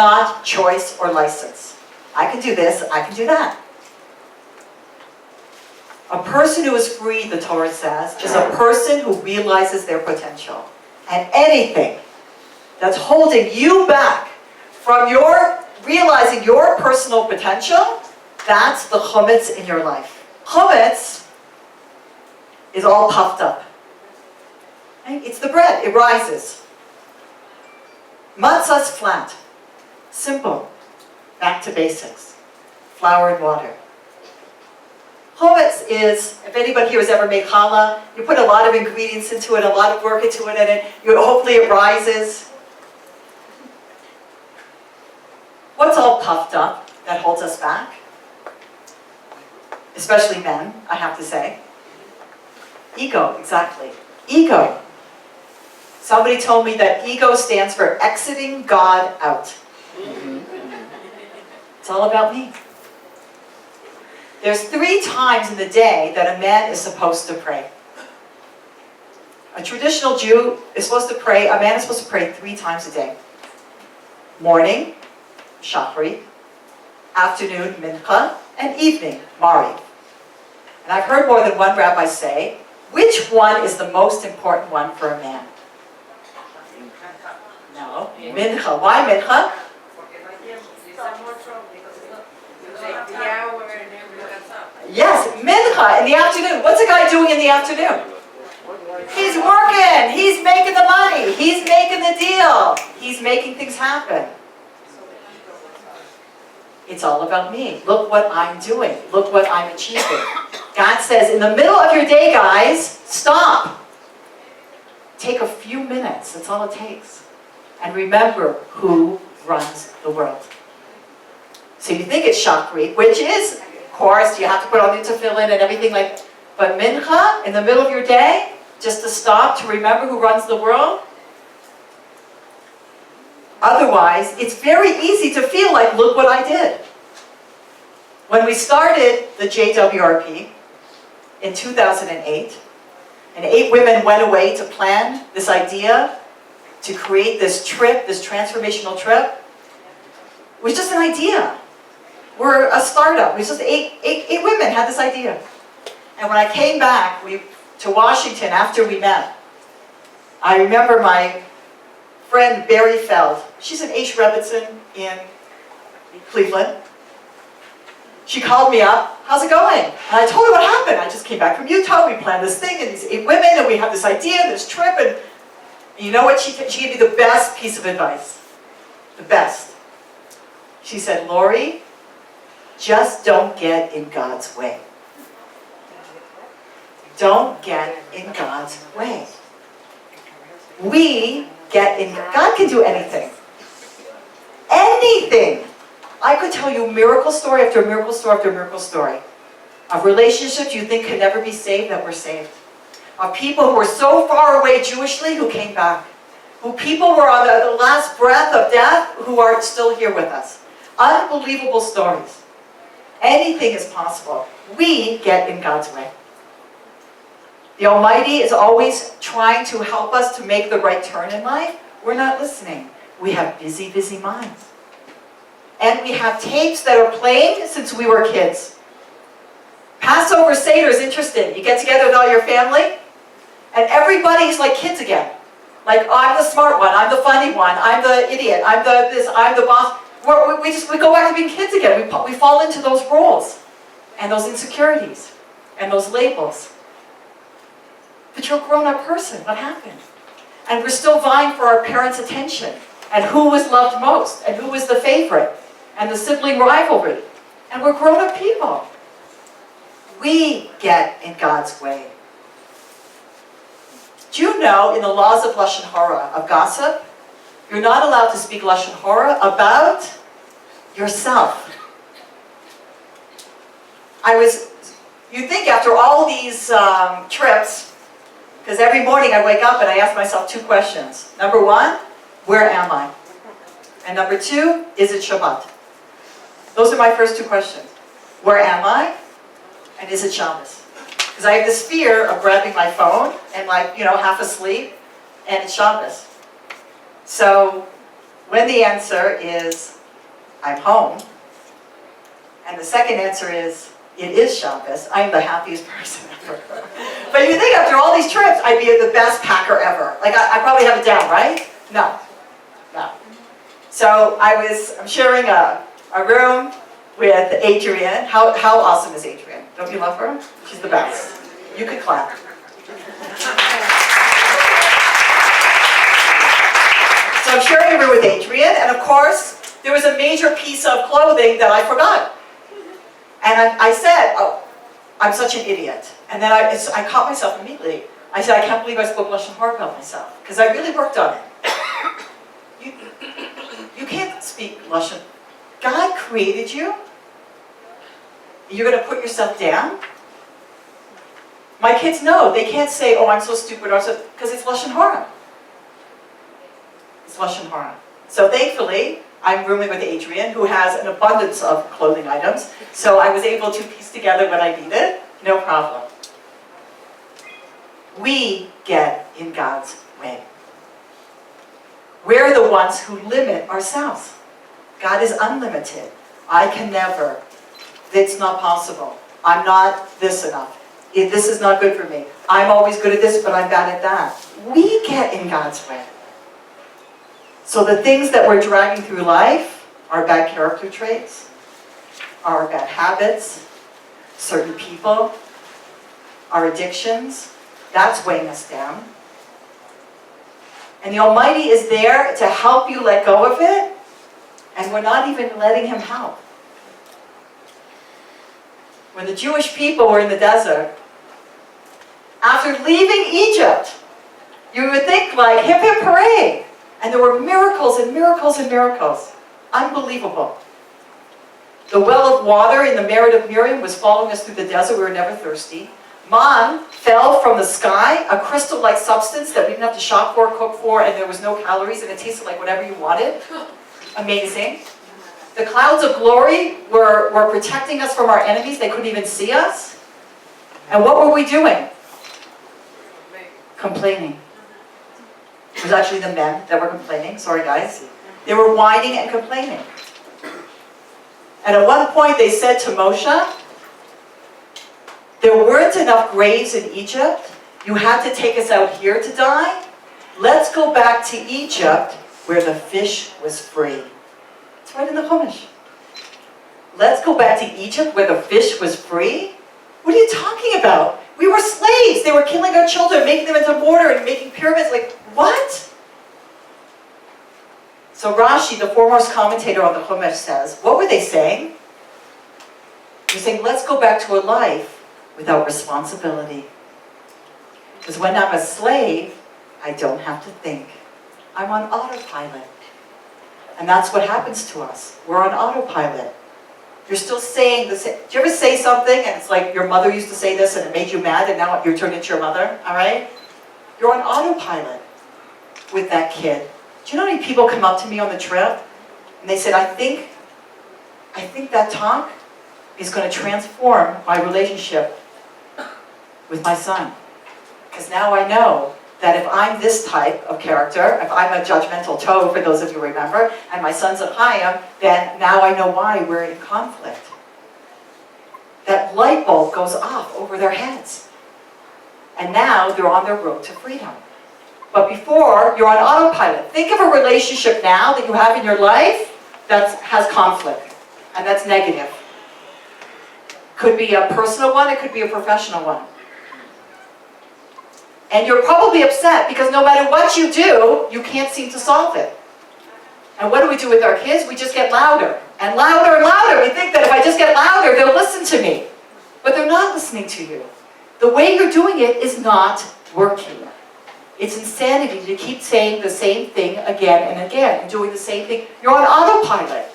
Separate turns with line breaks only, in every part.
not choice or license. I can do this, I can do that. A person who is free, the Torah says, is a person who realizes their potential. And anything that's holding you back from realizing your personal potential, that's the chametz in your life. Chametz is all puffed up. Right? It's the bread, it rises. Matzah's flat, simple, back to basics, flour and water. Chametz is, if anybody here has ever made challah, you put a lot of ingredients into it, a lot of work into it, and hopefully it rises. What's all puffed up that holds us back? Especially men, I have to say. Ego, exactly. Ego. Somebody told me that ego stands for exiting God out. It's all about me. There's 3 times in the day that a man is supposed to pray. A traditional Jew is supposed to pray, a man is supposed to pray 3 times a day. Morning, shachrit, afternoon, mincha, and evening, mariv. And I've heard more than one rabbi say, which one is the most important one for a man? No, mincha. Why mincha? Yes, mincha in the afternoon. What's a guy doing in the afternoon? He's working. He's making the money. He's making the deal. He's making things happen. It's all about me. Look what I'm doing. Look what I'm achieving. God says, in the middle of your day, guys, stop. Take a few minutes. That's all it takes. And remember who runs the world. So you think it's shachrit, which is, of course, you have to put on your tefillin and everything like, but mincha, in the middle of your day, just to stop, to remember who runs the world. Otherwise, it's very easy to feel like, look what I did. When we started the JWRP in 2008, and 8 women went away to plan this idea, to create this trip, this transformational trip, it was just an idea. We're a startup. We just eight women had this idea. And when I came back to Washington after we met, I remember my friend Barry Feld. She's an Aish Rebbitzin in Cleveland. She called me up. How's it going? And I told her what happened. I just came back from Utah. We planned this thing, and these 8 women, and we have this idea, this trip, and you know what? She gave me the best piece of advice. The best. She said, Lori, just don't get in God's way. Don't get in God's way. We get in, God can do anything. Anything. I could tell you miracle story after miracle story after miracle story of relationships you think could never be saved that were saved. Of people who were so far away Jewishly who came back. Who people were on the last breath of death who are still here with us. Unbelievable stories. Anything is possible. We get in God's way. The Almighty is always trying to help us to make the right turn in life. We're not listening. We have busy, busy minds. And we have tapes that are playing since we were kids. Passover Seder is interesting. You get together with all your family, and everybody's like kids again. Like, oh, I'm the smart one, I'm the funny one, I'm the idiot, I'm the this, I'm the boss. We go back to being kids again. We fall into those roles, and those insecurities, and those labels. But you're a grown-up person. What happened? And we're still vying for our parents' attention, and who was loved most, and who was the favorite, and the sibling rivalry. And we're grown-up people. We get in God's way. Do you know, in the laws of Lashon Hara, of gossip, you're not allowed to speak Lashon Hara about yourself. You think after all these trips, because every morning I wake up and I ask myself 2 questions. Number 1, where am I? And number 2, is it Shabbat? Those are my first 2 questions. Where am I? And is it Shabbos? Because I have this fear of grabbing my phone and half asleep, and it's Shabbos. So, when the answer is, I'm home, and the second answer is, it is Shabbos, I'm the happiest person ever. But you think after all these trips, I'd be the best packer ever. Like, I probably have it down, right? No. So I'm sharing a room with Adrianne. How awesome is Adrianne? Don't you love her? She's the best. You could clap. So I'm sharing a room with Adrianne, and of course, there was a major piece of clothing that I forgot. And I said, oh, I'm such an idiot. And then I caught myself immediately. I said, I can't believe I spoke Lashon Hara about myself, because I really worked on it. You can't speak Lashon. God created you. You're going to put yourself down? My kids know. They can't say, oh, I'm so stupid, because it's Lashon Hara. It's Lashon Hara. So thankfully, I'm rooming with Adrianne, who has an abundance of clothing items. So I was able to piece together what I needed. No problem. We get in God's way. We're the ones who limit ourselves. God is unlimited. I can never. It's not possible. I'm not this enough. This is not good for me. I'm always good at this, but I'm bad at that. We get in God's way. So the things that we're dragging through life, our bad character traits, our bad habits, certain people, our addictions, that's weighing us down. And the Almighty is there to help you let go of it, and we're not even letting Him help. When the Jewish people were in the desert, after leaving Egypt, you would think like hip hip hooray, and there were miracles and miracles and miracles. Unbelievable. The well of water in the merit of Miriam was following us through the desert. We were never thirsty. Man fell from the sky, a crystal-like substance that we didn't have to shop for, cook for, and there was no calories, and it tasted like whatever you wanted. Amazing. The clouds of glory were protecting us from our enemies. They couldn't even see us. And what were we doing? Complaining. It was actually the men that were complaining. Sorry, guys. They were whining and complaining. And at one point they said to Moshe, there weren't enough graves in Egypt. You had to take us out here to die. Let's go back to Egypt where the fish was free. It's right in the Chumash. Let's go back to Egypt where the fish was free? What are you talking about? We were slaves. They were killing our children, making them into mortar and making pyramids. Like, what? So Rashi, the foremost commentator on the Chumash, says, what were they saying? They're saying, let's go back to a life without responsibility. Because when I'm a slave, I don't have to think. I'm on autopilot. And that's what happens to us. We're on autopilot. You're still saying the same. Do you ever say something and it's like your mother used to say this and it made you mad and now you're turned into your mother? All right? You're on autopilot with that kid. Do you know how many people come up to me on the trip and they said, I think that talk is going to transform my relationship with my son. Because now I know that if I'm this type of character, if I'm a judgmental toe, for those of you who remember, and my son's a Chaim, then now I know why we're in conflict. That light bulb goes off over their heads. And now they're on their road to freedom. But before, you're on autopilot. Think of a relationship now that you have in your life that has conflict, and that's negative. Could be a personal one, it could be a professional one. And you're probably upset because no matter what you do, you can't seem to solve it. And what do we do with our kids? We just get louder and louder and louder. We think that if I just get louder, they'll listen to me. But they're not listening to you. The way you're doing it is not working. It's insanity to keep saying the same thing again and again and doing the same thing. You're on autopilot.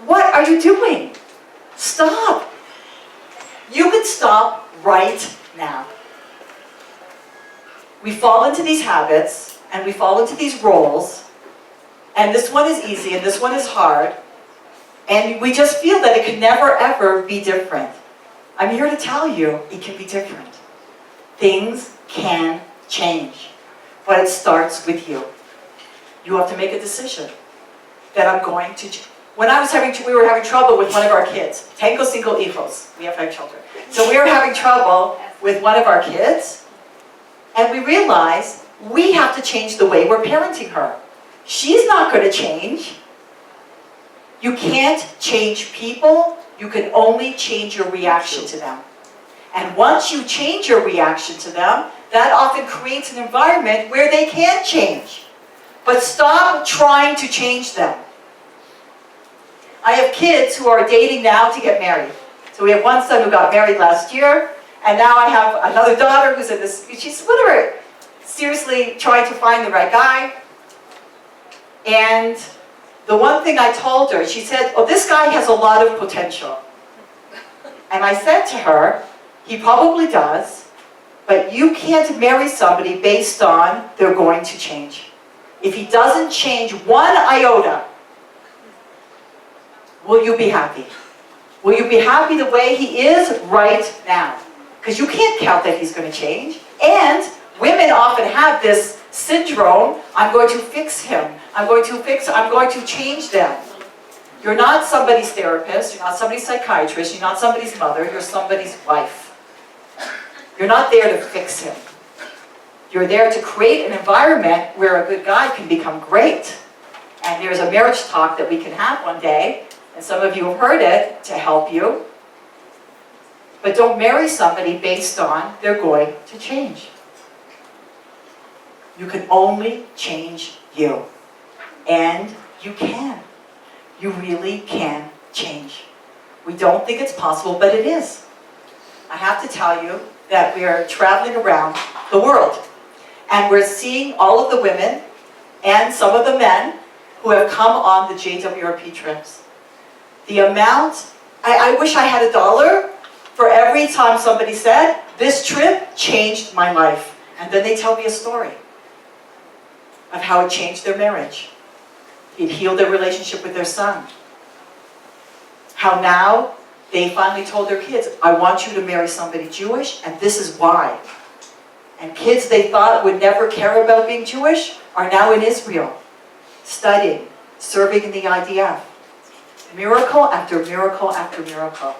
What are you doing? Stop. You can stop right now. We fall into these habits, and we fall into these roles, and this one is easy, and this one is hard, and we just feel that it can never, ever be different. I'm here to tell you, it can be different. Things can change, but it starts with you. You have to make a decision. that I'm going to, when we were having trouble with one of our kids. Tengo cinco hijos. We have 5 children. So we were having trouble with one of our kids, and we realized we have to change the way we're parenting her. She's not going to change. You can't change people. You can only change your reaction to them. And once you change your reaction to them, that often creates an environment where they can change. But stop trying to change them. I have kids who are dating now to get married. So we have one son who got married last year, and now I have another daughter who's in this, she's whatever, seriously trying to find the right guy. And the one thing I told her, she said, oh, this guy has a lot of potential. And I said to her, he probably does, but you can't marry somebody based on they're going to change. If he doesn't change 1 iota, will you be happy? Will you be happy the way he is right now? Because you can't count that he's going to change. And women often have this syndrome, I'm going to fix him. I'm going to change them. You're not somebody's therapist, you're not somebody's psychiatrist, you're not somebody's mother, you're somebody's wife. You're not there to fix him. You're there to create an environment where a good guy can become great. And there's a marriage talk that we can have one day, and some of you have heard it, to help you. But don't marry somebody based on they're going to change. You can only change you. And you can. You really can change. We don't think it's possible, but it is. I have to tell you that we are traveling around the world, and we're seeing all of the women and some of the men who have come on the JWRP trips. The amount, I wish I had $1 for every time somebody said, this trip changed my life. And then they tell me a story of how it changed their marriage. It healed their relationship with their son. How now they finally told their kids, I want you to marry somebody Jewish, and this is why. And kids they thought would never care about being Jewish are now in Israel, studying, serving in the IDF. Miracle after miracle after miracle.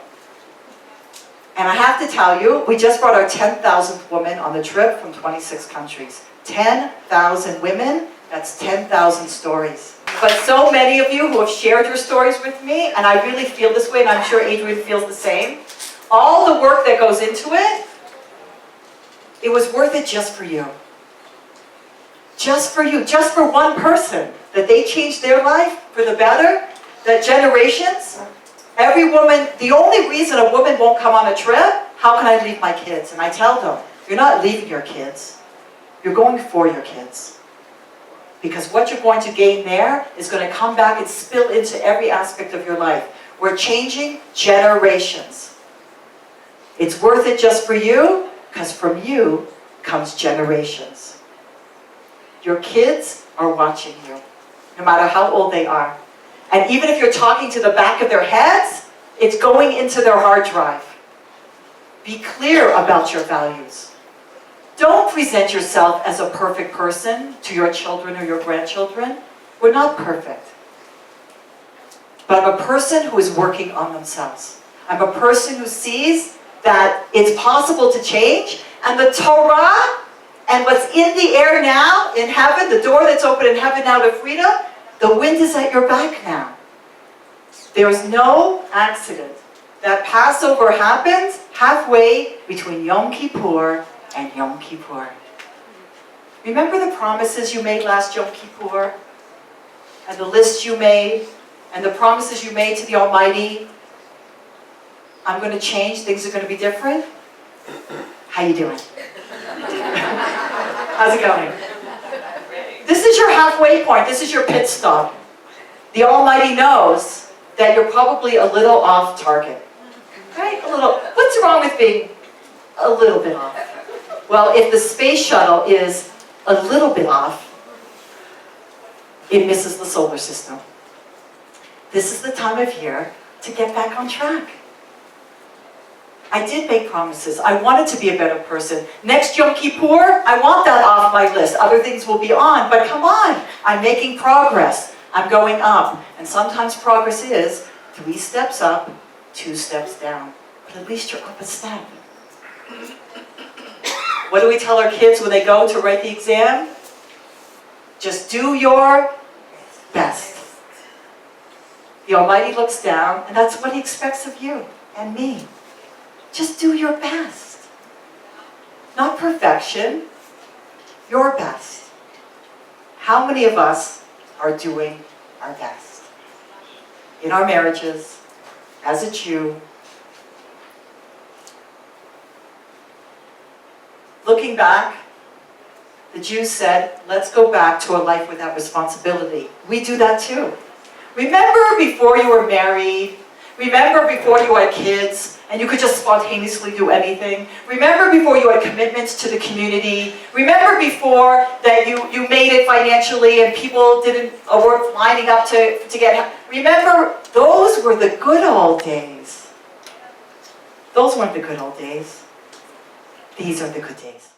And I have to tell you, we just brought our 10,000th woman on the trip from 26 countries. 10,000 women, that's 10,000 stories. But so many of you who have shared your stories with me, and I really feel this way, and I'm sure Adrianne feels the same, all the work that goes into it, it was worth it just for you. Just for you, just for one person, that they changed their life for the better, that generations, every woman, the only reason a woman won't come on a trip, how can I leave my kids? And I tell them, you're not leaving your kids, you're going for your kids. Because what you're going to gain there is going to come back and spill into every aspect of your life. We're changing generations. It's worth it just for you, because from you comes generations. Your kids are watching you, no matter how old they are. And even if you're talking to the back of their heads, it's going into their hard drive. Be clear about your values. Don't present yourself as a perfect person to your children or your grandchildren. We're not perfect. But I'm a person who is working on themselves. I'm a person who sees that it's possible to change, and the Torah and what's in the air now in heaven, the door that's open in heaven now to freedom, the wind is at your back now. There is no accident. That Passover happens halfway between Yom Kippur and Yom Kippur. Remember the promises you made last Yom Kippur? And the list you made? And the promises you made to the Almighty? I'm going to change, things are going to be different? How you doing? How's it going? This is your halfway point, this is your pit stop. The Almighty knows that you're probably a little off target. Right? A little. What's wrong with being a little bit off? Well, if the space shuttle is a little bit off, it misses the solar system. This is the time of year to get back on track. I did make promises. I wanted to be a better person. Next Yom Kippur, I want that off my list. Other things will be on, but come on. I'm making progress. I'm going up. And sometimes progress is 3 steps up, 2 steps down. But at least you're up a step. What do we tell our kids when they go to write the exam? Just do your best. The Almighty looks down, and that's what He expects of you and me. Just do your best. Not perfection, your best. How many of us are doing our best? In our marriages, as a Jew. Looking back, the Jews said, let's go back to a life without responsibility. We do that too. Remember before you were married? Remember before you had kids and you could just spontaneously do anything? Remember before you had commitments to the community? Remember before that you made it financially and people weren't lining up to get... Remember, those were the good old days. Those weren't the good old days. These are the good days.